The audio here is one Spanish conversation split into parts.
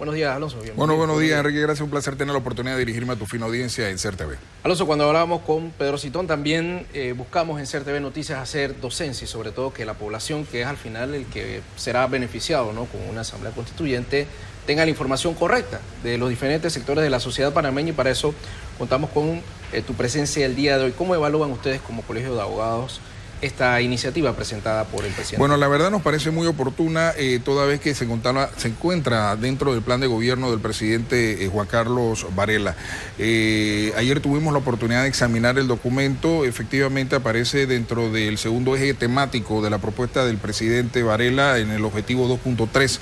Buenos días, Alonso. Bueno, buenos días, Enrique. Gracias, un placer tener la oportunidad de dirigirme a tu fina audiencia en SER TV. Alonso, cuando hablábamos con Pedro Citón, también buscamos en SER TV Noticias hacer docencia y sobre todo que la población, que es al final el que será beneficiado, ¿no?, con una asamblea constituyente, tenga la información correcta de los diferentes sectores de la sociedad panameña, y para eso contamos con tu presencia el día de hoy. ¿Cómo evalúan ustedes como Colegio de Abogados esta iniciativa presentada por el presidente? Bueno, la verdad nos parece muy oportuna, toda vez que se encuentra dentro del plan de gobierno del presidente Juan Carlos Varela. Ayer tuvimos la oportunidad de examinar el documento. Efectivamente aparece dentro del segundo eje temático de la propuesta del presidente Varela en el objetivo 2.3,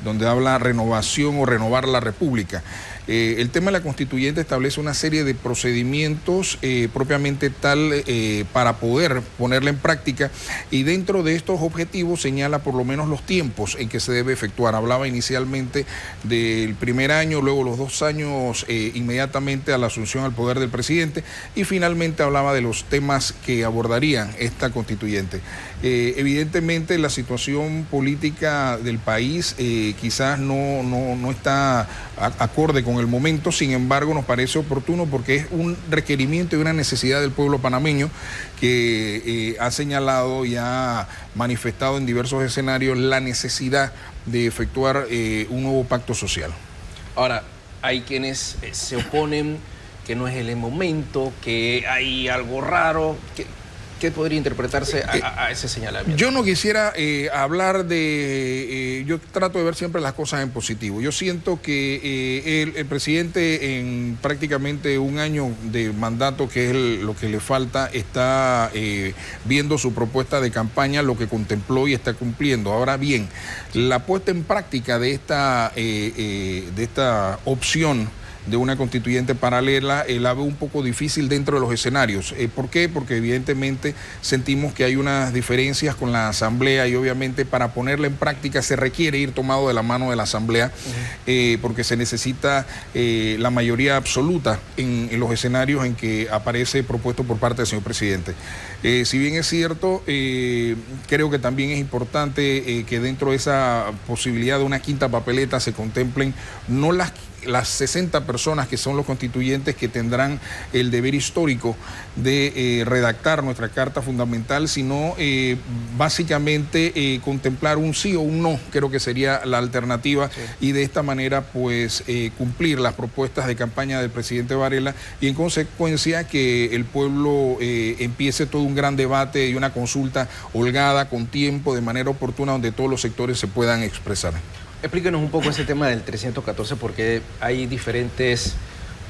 donde habla renovación o renovar la República. El tema de la constituyente establece una serie de procedimientos propiamente tal para poder ponerla en práctica, y dentro de estos objetivos señala por lo menos los tiempos en que se debe efectuar. Hablaba inicialmente del primer año, luego los 2 años inmediatamente a la asunción al poder del presidente, y finalmente hablaba de los temas que abordarían esta constituyente. Evidentemente la situación política del país quizás no está acorde con el momento. Sin embargo, nos parece oportuno porque es un requerimiento y una necesidad del pueblo panameño, que ha señalado y ha manifestado en diversos escenarios la necesidad de efectuar un nuevo pacto social. Ahora, hay quienes se oponen, que no es el momento, que hay algo raro. ¿Qué podría interpretarse a ese señalamiento? Yo no quisiera hablar de... yo trato de ver siempre las cosas en positivo. Yo siento que el presidente, en prácticamente un año de mandato, que es lo que le falta, está viendo su propuesta de campaña, lo que contempló y está cumpliendo. Ahora bien, la puesta en práctica de esta opción de una constituyente paralela, la veo un poco difícil dentro de los escenarios. ¿Por qué? Porque evidentemente sentimos que hay unas diferencias con la Asamblea, y obviamente para ponerla en práctica se requiere ir tomado de la mano de la Asamblea, porque se necesita la mayoría absoluta en los escenarios en que aparece propuesto por parte del señor presidente. Si bien es cierto, creo que también es importante que dentro de esa posibilidad de una quinta papeleta se contemplen no las 60 personas que son los constituyentes, que tendrán el deber histórico de redactar nuestra Carta Fundamental, sino básicamente contemplar un sí o un no. Creo que sería la alternativa, sí. Y de esta manera pues cumplir las propuestas de campaña del presidente Varela, y en consecuencia que el pueblo empiece todo un gran debate y una consulta holgada, con tiempo, de manera oportuna, donde todos los sectores se puedan expresar. Explíquenos un poco ese tema del 314, porque hay diferentes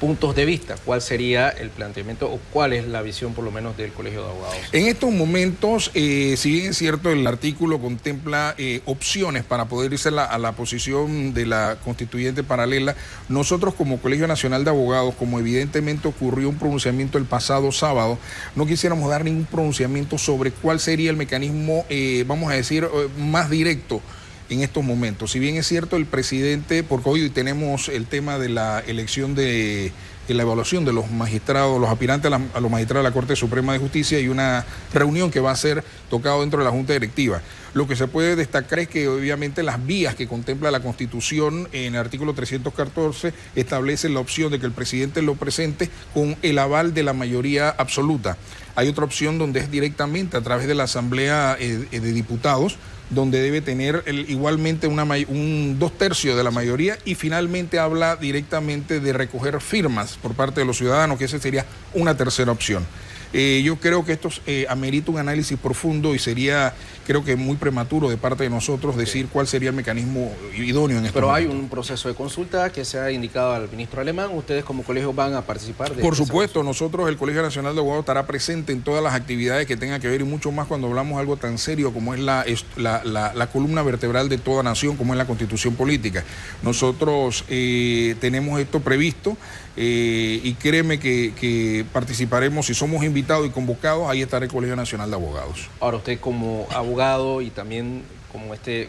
puntos de vista. ¿Cuál sería el planteamiento o cuál es la visión, por lo menos, del Colegio de Abogados? En estos momentos, si bien es cierto, el artículo contempla opciones para poder irse a la posición de la constituyente paralela, nosotros como Colegio Nacional de Abogados, como evidentemente ocurrió un pronunciamiento el pasado sábado, no quisiéramos dar ningún pronunciamiento sobre cuál sería el mecanismo, vamos a decir, más directo en estos momentos. Si bien es cierto, el presidente, porque hoy tenemos el tema de la elección de la evaluación de los magistrados, los aspirantes a los magistrados de la Corte Suprema de Justicia, y una reunión que va a ser tocado dentro de la Junta Directiva. Lo que se puede destacar es que obviamente las vías que contempla la Constitución en el artículo 314 establecen la opción de que el presidente lo presente con el aval de la mayoría absoluta. Hay otra opción donde es directamente a través de la Asamblea de Diputados, donde debe tener igualmente un 2/3 de la mayoría, y finalmente habla directamente de recoger firmas por parte de los ciudadanos, que esa sería una tercera opción. Yo creo que esto amerita un análisis profundo, y sería, creo que muy prematuro de parte de nosotros decir cuál sería el mecanismo idóneo en este Pero momento. hay un proceso de consulta que se ha indicado al ministro Alemán. ¿Ustedes como colegio van a participar de Por supuesto, nosotros, el Colegio Nacional de Abogados, estará presente en todas las actividades que tengan que ver, y mucho más cuando hablamos de algo tan serio como es la columna vertebral de toda nación, como es la Constitución Política. Nosotros tenemos esto previsto, y créeme que participaremos. Si somos invitados y convocados, ahí estará el Colegio Nacional de Abogados. Ahora, usted como abogado y también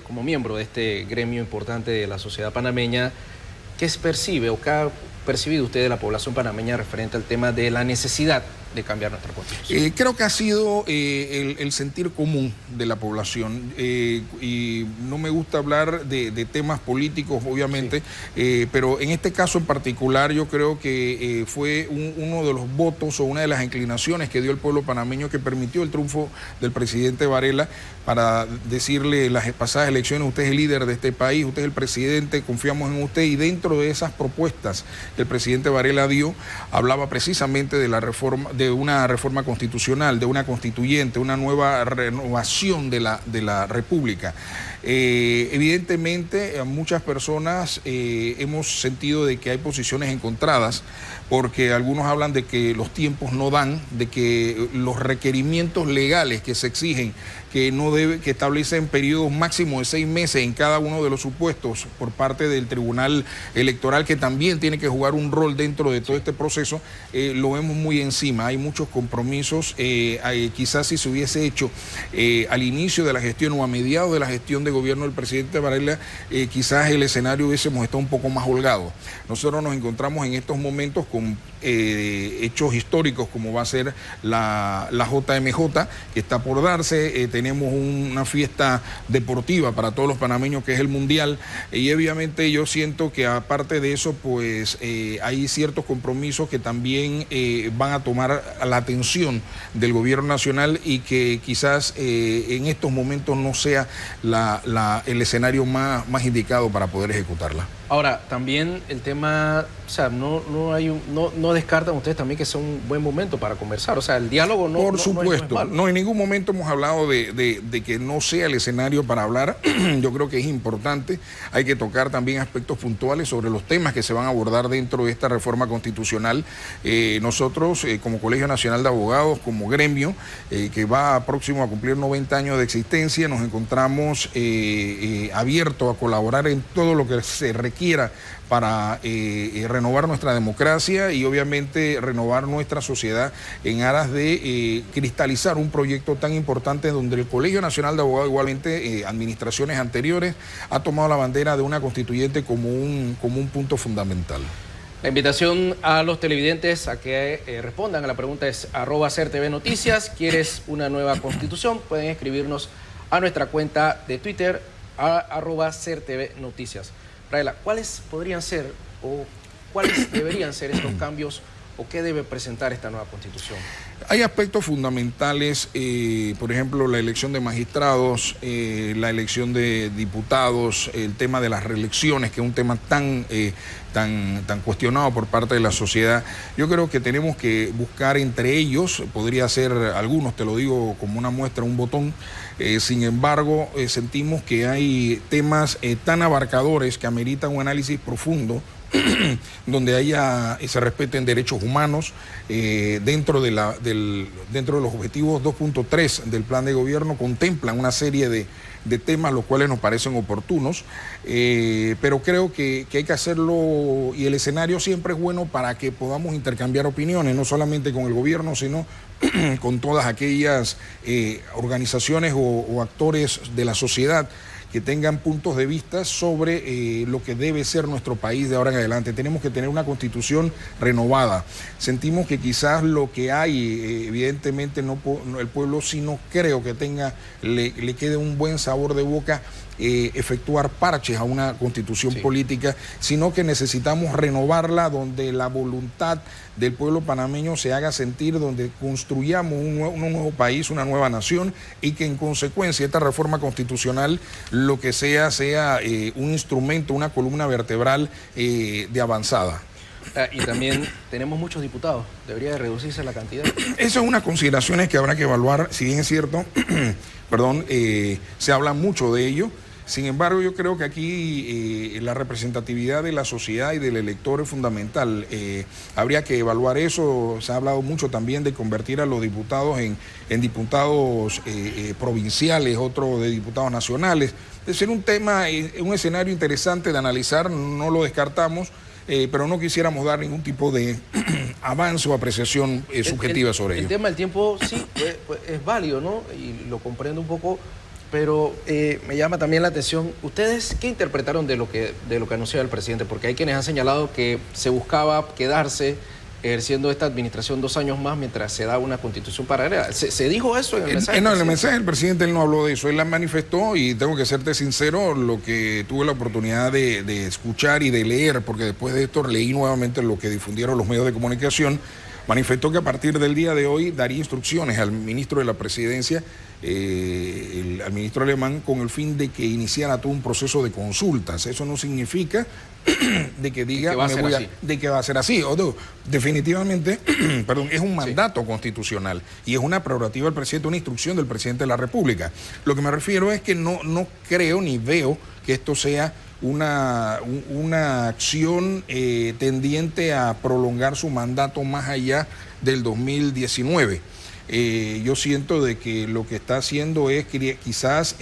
como miembro de este gremio importante de la sociedad panameña, ¿qué percibe o qué ha percibido usted de la población panameña referente al tema de la necesidad de cambiar nuestra Constitución? Creo que ha sido el sentir común de la población y no me gusta hablar de temas políticos, obviamente, sí. Pero en este caso en particular yo creo que fue uno de los votos o una de las inclinaciones que dio el pueblo panameño que permitió el triunfo del presidente Varela para decirle en las pasadas elecciones: usted es el líder de este país, usted es el presidente, confiamos en usted. Y dentro de esas propuestas que el presidente Varela dio, hablaba precisamente de la reforma, de una reforma constitucional, de una constituyente, una nueva renovación de la República. Evidentemente, muchas personas hemos sentido de que hay posiciones encontradas, porque algunos hablan de que los tiempos no dan, de que los requerimientos legales que se exigen, que establecen periodos máximos de 6 meses en cada uno de los supuestos por parte del Tribunal Electoral, que también tiene que jugar un rol dentro de todo este proceso, lo vemos muy encima. Hay muchos compromisos, quizás si se hubiese hecho al inicio de la gestión o a mediados de la gestión de gobierno del presidente Varela, quizás el escenario hubiésemos estado un poco más holgado. Nosotros nos encontramos en estos momentos con hechos históricos, como va a ser la JMJ, que está por darse. Tenemos una fiesta deportiva para todos los panameños, que es el Mundial, y obviamente yo siento que aparte de eso, pues hay ciertos compromisos que también van a tomar la atención del gobierno nacional y que quizás en estos momentos no sea el escenario más indicado para poder ejecutarla. Ahora, también el tema, o sea, no descartan ustedes también que sea un buen momento para conversar, o sea, el diálogo no. Por supuesto, no en ningún momento hemos hablado de que no sea el escenario para hablar. Yo creo que es importante, hay que tocar también aspectos puntuales sobre los temas que se van a abordar dentro de esta reforma constitucional. Nosotros, como Colegio Nacional de Abogados, como gremio, que va próximo a cumplir 90 años de existencia, nos encontramos abiertos a colaborar en todo lo que se requiera para renovar nuestra democracia y obviamente renovar nuestra sociedad en aras de cristalizar un proyecto tan importante donde el Colegio Nacional de Abogados, igualmente administraciones anteriores, ha tomado la bandera de una constituyente como un punto fundamental. La invitación a los televidentes a que respondan a la pregunta es @CERTVNoticias. ¿Quieres una nueva constitución? Pueden escribirnos a nuestra cuenta de Twitter, @CERTVNoticias. Raela, ¿cuáles podrían ser o cuáles deberían ser estos cambios o qué debe presentar esta nueva Constitución? Hay aspectos fundamentales, por ejemplo, la elección de magistrados, la elección de diputados, el tema de las reelecciones, que es un tema tan cuestionado por parte de la sociedad. Yo creo que tenemos que buscar entre ellos, podría ser algunos, te lo digo como una muestra, un botón. Sin embargo, sentimos que hay temas tan abarcadores que ameritan un análisis profundo, donde se respeten derechos humanos dentro de los objetivos 2.3 del plan de gobierno. Contemplan una serie de temas los cuales nos parecen oportunos, pero creo que hay que hacerlo, y el escenario siempre es bueno para que podamos intercambiar opiniones, no solamente con el gobierno, sino con todas aquellas organizaciones o actores de la sociedad que tengan puntos de vista sobre lo que debe ser nuestro país de ahora en adelante. Tenemos que tener una constitución renovada. Sentimos que quizás lo que hay, evidentemente el pueblo sí no creo que le quede un buen sabor de boca efectuar parches a una constitución política, sino que necesitamos renovarla donde la voluntad del pueblo panameño se haga sentir, donde construyamos un nuevo país, una nueva nación, y que en consecuencia esta reforma constitucional lo que sea un instrumento, una columna vertebral de avanzada. Y también tenemos muchos diputados, ¿debería de reducirse la cantidad? Esas son unas consideraciones que habrá que evaluar, si bien es cierto, se habla mucho de ello. Sin embargo, yo creo que aquí la representatividad de la sociedad y del elector es fundamental. Habría que evaluar eso. Se ha hablado mucho también de convertir a los diputados en diputados provinciales, otros de diputados nacionales. Es decir, un escenario interesante de analizar, no lo descartamos, pero no quisiéramos dar ningún tipo de avance o apreciación subjetiva sobre ello. El tema del tiempo sí es válido, ¿no? Y lo comprendo un poco, pero me llama también la atención. ¿Ustedes qué interpretaron de lo que anunció el presidente? Porque hay quienes han señalado que se buscaba quedarse ejerciendo esta administración 2 años más mientras se da una constitución paralela. ¿Se dijo eso en el mensaje? No, en el mensaje del presidente él no habló de eso, él la manifestó y tengo que serte sincero, lo que tuve la oportunidad de escuchar y de leer, porque después de esto leí nuevamente lo que difundieron los medios de comunicación, manifestó que a partir del día de hoy daría instrucciones al ministro de la Presidencia, al ministro Alemán, con el fin de que iniciara todo un proceso de consultas. Eso no significa de que diga de que va a ser así. Definitivamente, perdón, es un mandato constitucional y es una prerrogativa del presidente, una instrucción del presidente de la República. Lo que me refiero es que no creo ni veo que esto sea una acción tendiente a prolongar su mandato más allá del 2019. Yo siento de que lo que está haciendo es quizás,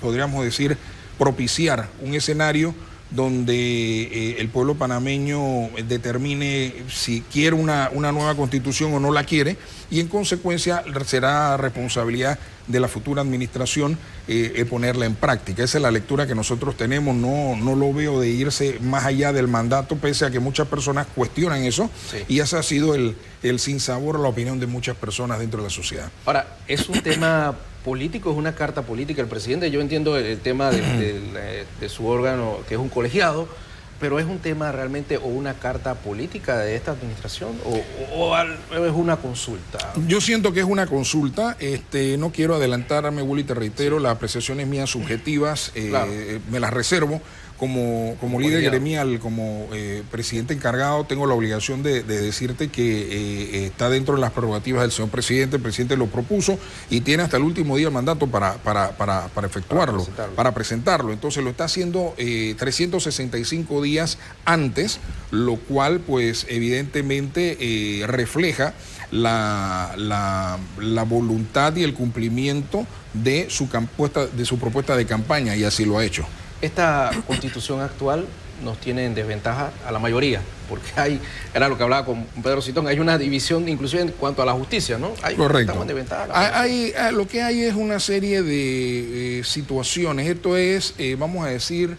podríamos decir, propiciar un escenario donde el pueblo panameño determine si quiere una nueva constitución o no la quiere, y en consecuencia será responsabilidad de la futura administración ponerla en práctica. Esa es la lectura que nosotros tenemos, no lo veo de irse más allá del mandato, pese a que muchas personas cuestionan eso, sí. Y ese ha sido el sinsabor a la opinión de muchas personas dentro de la sociedad. Ahora, ¿es un tema político, es una carta política el presidente? Yo entiendo el tema de su órgano, que es un colegiado, pero ¿es un tema realmente o una carta política de esta administración o es una consulta? Yo siento que es una consulta. No quiero adelantarme, Willy, te reitero, las apreciaciones mías subjetivas, claro, me las reservo. Como líder gremial, como presidente encargado, tengo la obligación de decirte que está dentro de las prerrogativas del señor presidente. El presidente lo propuso y tiene hasta el último día el mandato para efectuarlo, para presentarlo. Entonces lo está haciendo 365 días antes, lo cual pues evidentemente refleja la voluntad y el cumplimiento de su propuesta de campaña, y así lo ha hecho. Esta constitución actual nos tiene en desventaja a la mayoría, porque era lo que hablaba con Pedro Citón, hay una división inclusive en cuanto a la justicia, ¿no? Correcto. Estamos en desventaja. Lo que hay es una serie de situaciones, esto es, vamos a decir,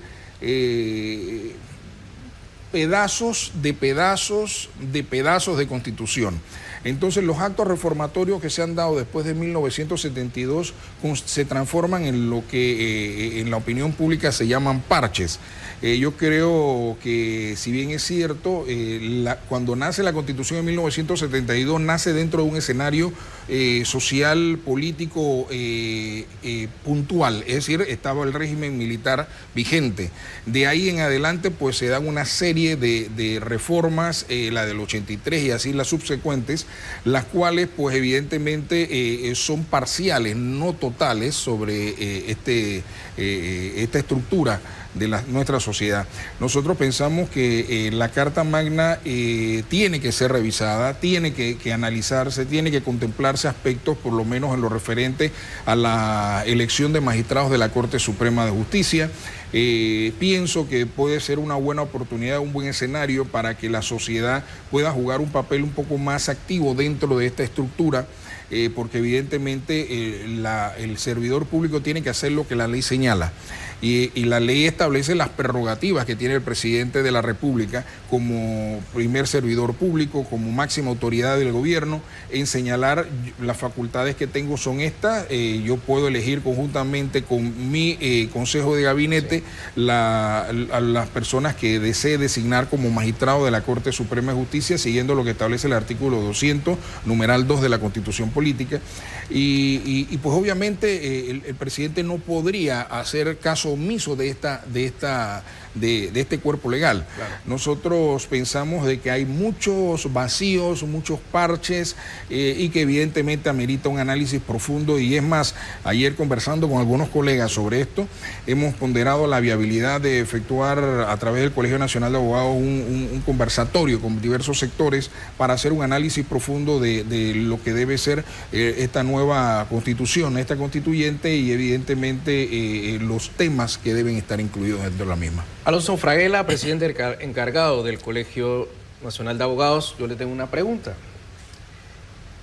pedazos de constitución. Entonces los actos reformatorios que se han dado después de 1972 se transforman en lo que en la opinión pública se llaman parches. Yo creo que, si bien es cierto, cuando nace la Constitución en 1972, nace dentro de un escenario social, político puntual, es decir, estaba el régimen militar vigente. De ahí en adelante pues se dan una serie de reformas, la del 83 y así las subsecuentes, las cuales pues evidentemente son parciales, no totales sobre esta estructura de nuestra sociedad. Nosotros pensamos que la Carta Magna tiene que ser revisada, tiene que analizarse, tiene que contemplarse aspectos, por lo menos en lo referente a la elección de magistrados de la Corte Suprema de Justicia. Pienso que puede ser una buena oportunidad, un buen escenario para que la sociedad pueda jugar un papel un poco más activo dentro de esta estructura, porque evidentemente el servidor público tiene que hacer lo que la ley señala. Y la ley establece las prerrogativas que tiene el presidente de la República como primer servidor público, como máxima autoridad del gobierno, en señalar las facultades que tengo son estas. Yo puedo elegir conjuntamente con mi consejo de gabinete a las personas que desee designar como magistrado de la Corte Suprema de Justicia, siguiendo lo que establece el artículo 200, numeral 2 de la Constitución Política. Y pues obviamente el presidente no podría hacer caso omiso de este cuerpo legal. Claro. Nosotros pensamos de que hay muchos vacíos, muchos parches y que evidentemente amerita un análisis profundo, y es más, ayer conversando con algunos colegas sobre esto, hemos ponderado la viabilidad de efectuar a través del Colegio Nacional de Abogados un conversatorio con diversos sectores para hacer un análisis profundo de lo que debe ser esta nueva constitución, esta constituyente, y evidentemente los temas que deben estar incluidos dentro de la misma. Alonso Fraguela, presidente encargado del Colegio Nacional de Abogados, yo le tengo una pregunta.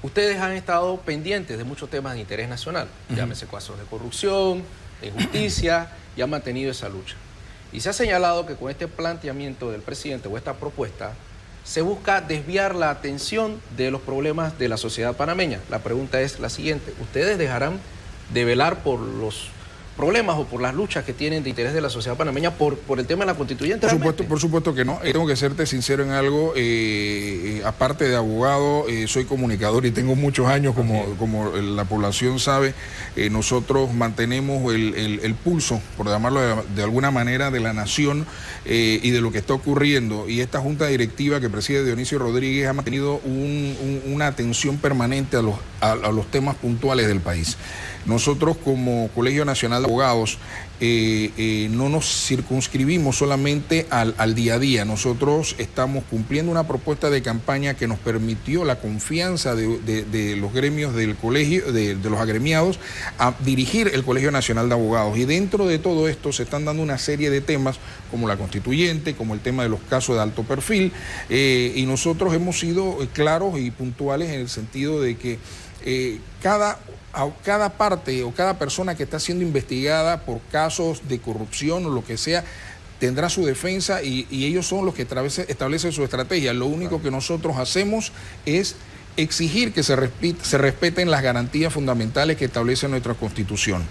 Ustedes han estado pendientes de muchos temas de interés nacional, llámese casos de corrupción, de justicia, y han mantenido esa lucha. Y se ha señalado que con este planteamiento del presidente o esta propuesta se busca desviar la atención de los problemas de la sociedad panameña. La pregunta es la siguiente: ¿ustedes dejarán de velar por los problemas o por las luchas que tienen de interés de la sociedad panameña por el tema de la constituyente? Por supuesto que no. Tengo que serte sincero en algo. Aparte de abogado, soy comunicador y tengo muchos años, como la población sabe. Nosotros mantenemos el pulso, por llamarlo de alguna manera, de la nación y de lo que está ocurriendo. Y esta junta directiva que preside Dionisio Rodríguez ha mantenido una atención permanente a los temas puntuales del país. Nosotros, como Colegio Nacional de Abogados, no nos circunscribimos solamente al día a día. Nosotros estamos cumpliendo una propuesta de campaña que nos permitió la confianza de los gremios del colegio, de los agremiados, a dirigir el Colegio Nacional de Abogados. Y dentro de todo esto se están dando una serie de temas como la constituyente, como el tema de los casos de alto perfil, y nosotros hemos sido claros y puntuales en el sentido de que cada parte o cada persona que está siendo investigada por casos de corrupción o lo que sea, tendrá su defensa y ellos son los que establecen su estrategia. Lo único que nosotros hacemos es exigir que se respeten las garantías fundamentales que establece nuestra Constitución.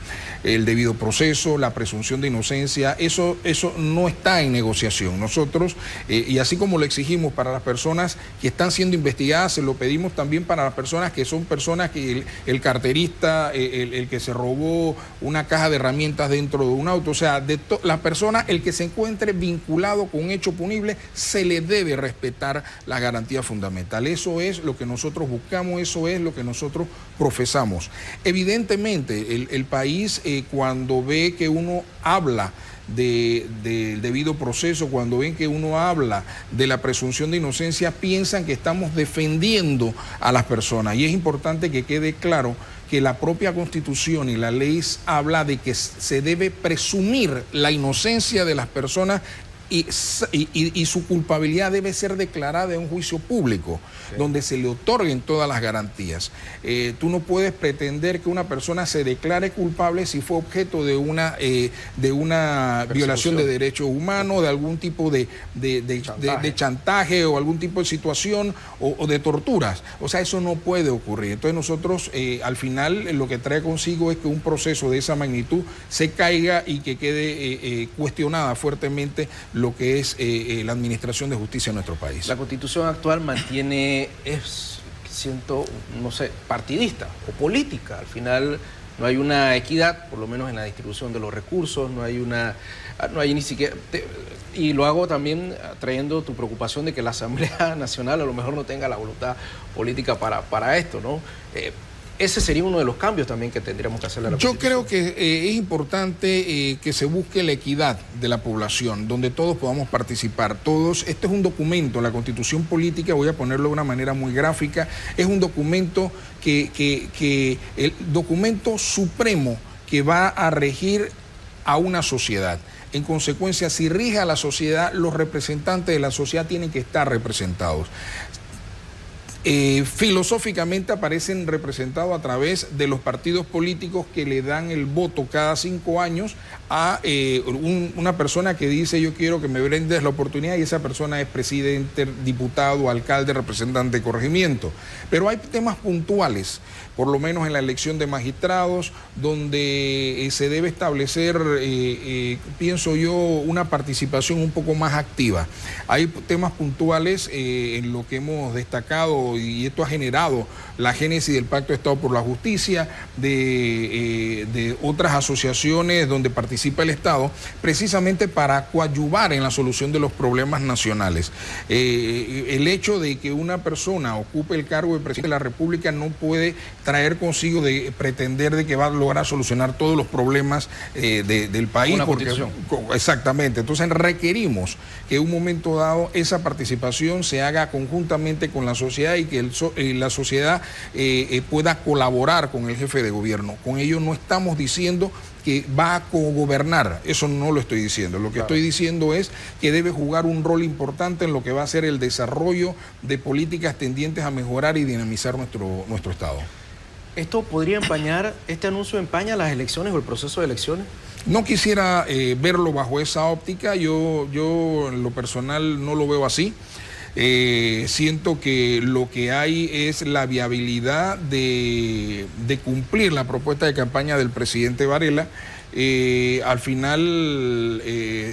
El debido proceso, la presunción de inocencia, eso no está en negociación. Nosotros, y así como lo exigimos para las personas que están siendo investigadas, se lo pedimos también para las personas que son personas que el carterista, el que se robó una caja de herramientas dentro de un auto, o sea, la persona, el que se encuentre vinculado con un hecho punible, se le debe respetar las garantías fundamentales. Eso es lo que nosotros buscamos, eso es lo que nosotros profesamos. Evidentemente, el país, cuando ve que uno habla del debido proceso, cuando ven que uno habla de la presunción de inocencia, piensan que estamos defendiendo a las personas. Y es importante que quede claro que la propia Constitución y la ley habla de que se debe presumir la inocencia de las personas y su culpabilidad debe ser declarada en un juicio público, sí, donde se le otorguen todas las garantías. Tú no puedes pretender que una persona se declare culpable si fue objeto de una violación de derechos humanos, de algún tipo de chantaje o algún tipo de situación o de torturas. O sea, eso no puede ocurrir. Entonces nosotros al final lo que trae consigo es que un proceso de esa magnitud se caiga y que quede cuestionada fuertemente lo que es la administración de justicia en nuestro país. La Constitución actual mantiene, no sé, partidista o política. Al final no hay una equidad, por lo menos en la distribución de los recursos, no hay ni siquiera... Y lo hago también trayendo tu preocupación de que la Asamblea Nacional a lo mejor no tenga la voluntad política para esto, ¿no? Ese sería uno de los cambios también que tendríamos que hacerle a la Constitución. Yo creo que es importante que se busque la equidad de la población, donde todos podamos participar. Este es un documento, la Constitución política, voy a ponerlo de una manera muy gráfica, es un documento el documento supremo que va a regir a una sociedad. En consecuencia, si rige a la sociedad, los representantes de la sociedad tienen que estar representados. Filosóficamente aparecen representados a través de los partidos políticos que le dan el voto cada 5 años a una persona que dice yo quiero que me brindes la oportunidad, y esa persona es presidente, diputado, alcalde, representante de corregimiento. Pero hay temas puntuales, por lo menos en la elección de magistrados, donde se debe establecer, pienso yo, una participación un poco más activa. Hay temas puntuales en lo que hemos destacado, y esto ha generado la génesis del Pacto de Estado por la Justicia, de otras asociaciones donde participa el Estado, precisamente para coadyuvar en la solución de los problemas nacionales. El hecho de que una persona ocupe el cargo de presidente de la República no puede traer consigo de pretender de que va a lograr solucionar todos los problemas del país. Exactamente. Entonces requerimos que en un momento dado esa participación se haga conjuntamente con la sociedad y que la sociedad pueda colaborar con el jefe de gobierno. Con ello no estamos diciendo que va a cogobernar, eso no lo estoy diciendo. Lo que estoy diciendo es que debe jugar un rol importante en lo que va a ser el desarrollo de políticas tendientes a mejorar y dinamizar nuestro Estado. ¿Esto podría empañar, este anuncio empaña las elecciones o el proceso de elecciones? No quisiera verlo bajo esa óptica, yo en lo personal no lo veo así. Siento que lo que hay es la viabilidad de cumplir la propuesta de campaña del presidente Varela. Al final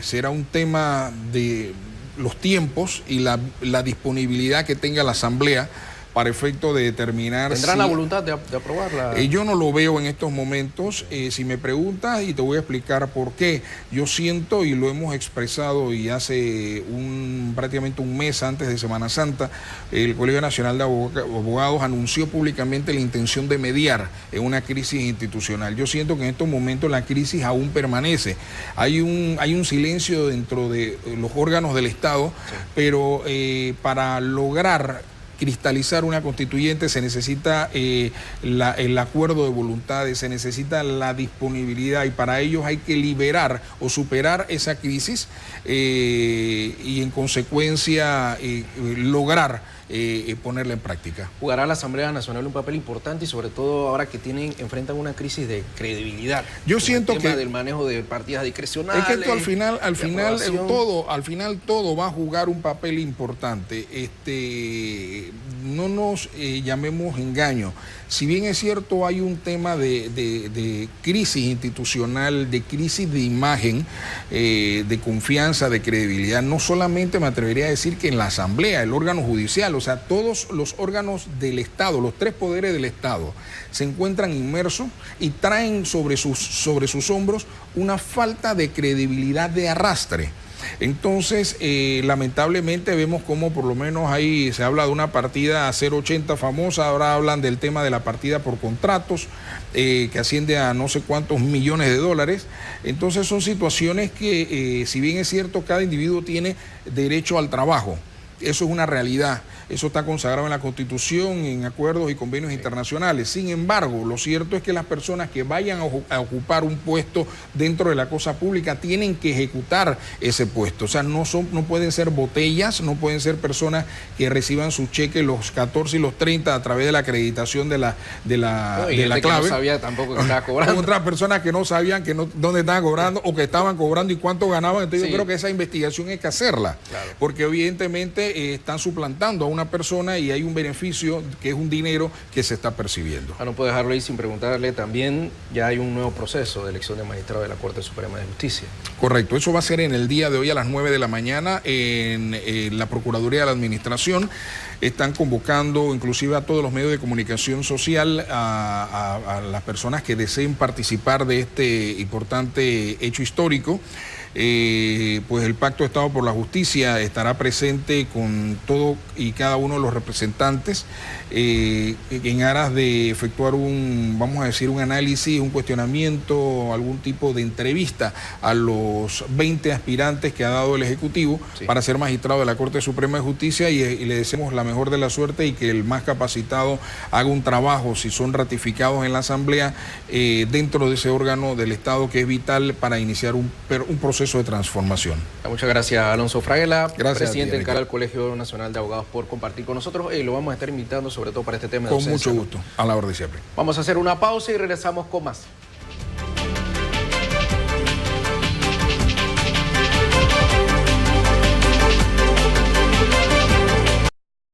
será un tema de los tiempos y la disponibilidad que tenga la Asamblea para efecto de determinar ¿Tendrán la voluntad de aprobarla? Yo no lo veo en estos momentos. Si me preguntas, y te voy a explicar por qué. Yo siento, y lo hemos expresado, y hace prácticamente un mes antes de Semana Santa, el Colegio Nacional de Abogados anunció públicamente la intención de mediar en una crisis institucional. Yo siento que en estos momentos la crisis aún permanece. Hay un silencio dentro de los órganos del Estado, sí, pero para lograr cristalizar una constituyente se necesita el acuerdo de voluntades, se necesita la disponibilidad, y para ellos hay que liberar o superar esa crisis y en consecuencia lograr ponerla en práctica. ¿Jugará la Asamblea Nacional un papel importante, y sobre todo ahora que enfrentan una crisis de credibilidad? Yo siento el tema del manejo de partidas discrecionales. Es que esto al final todo va a jugar un papel importante. No nos llamemos engaño. Si bien es cierto, hay un tema de crisis institucional, de crisis de imagen, de confianza, de credibilidad, no solamente me atrevería a decir que en la Asamblea, el órgano judicial, o sea, todos los órganos del Estado, los tres poderes del Estado, se encuentran inmersos y traen sobre sus hombros una falta de credibilidad de arrastre. Entonces, lamentablemente vemos cómo por lo menos ahí se habla de una partida a 0.80 famosa, ahora hablan del tema de la partida por contratos, que asciende a no sé cuántos millones de dólares. Entonces son situaciones que, si bien es cierto, cada individuo tiene derecho al trabajo. Eso es una realidad, eso está consagrado en la Constitución, en acuerdos y convenios internacionales. Sin embargo, lo cierto es que las personas que vayan a ocupar un puesto dentro de la cosa pública tienen que ejecutar ese puesto. O sea, no pueden ser botellas, no pueden ser personas que reciban su cheque los 14 y los 30 a través de la acreditación de la clave. Que no sabía tampoco que estaba cobrando. Otras personas que no sabían dónde estaban cobrando o que estaban cobrando y cuánto ganaban. Entonces yo creo que esa investigación hay que hacerla, claro, porque evidentemente están suplantando a una persona y hay un beneficio que es un dinero que se está percibiendo. No puedo dejarlo ahí sin preguntarle, también ya hay un nuevo proceso de elección de magistrado de la Corte Suprema de Justicia. Correcto, eso va a ser en el día de hoy a las 9 de la mañana en la Procuraduría de la Administración. Están convocando inclusive a todos los medios de comunicación social, a las personas que deseen participar de este importante hecho histórico. Pues el Pacto de Estado por la Justicia estará presente con todo y cada uno de los representantes en aras de efectuar vamos a decir, un análisis, un cuestionamiento, algún tipo de entrevista a los 20 aspirantes que ha dado el Ejecutivo, sí, para ser magistrado de la Corte Suprema de Justicia, y le deseamos la mejor de la suerte y que el más capacitado haga un trabajo, si son ratificados en la Asamblea, dentro de ese órgano del Estado que es vital para iniciar un proceso de transformación. Muchas gracias, Alonso Fraguela, presidente del canal Colegio Nacional de Abogados, por compartir con nosotros. Lo vamos a estar invitando sobre todo para este tema de docencia. Con mucho gusto, a la orden siempre. Vamos a hacer una pausa y regresamos con más.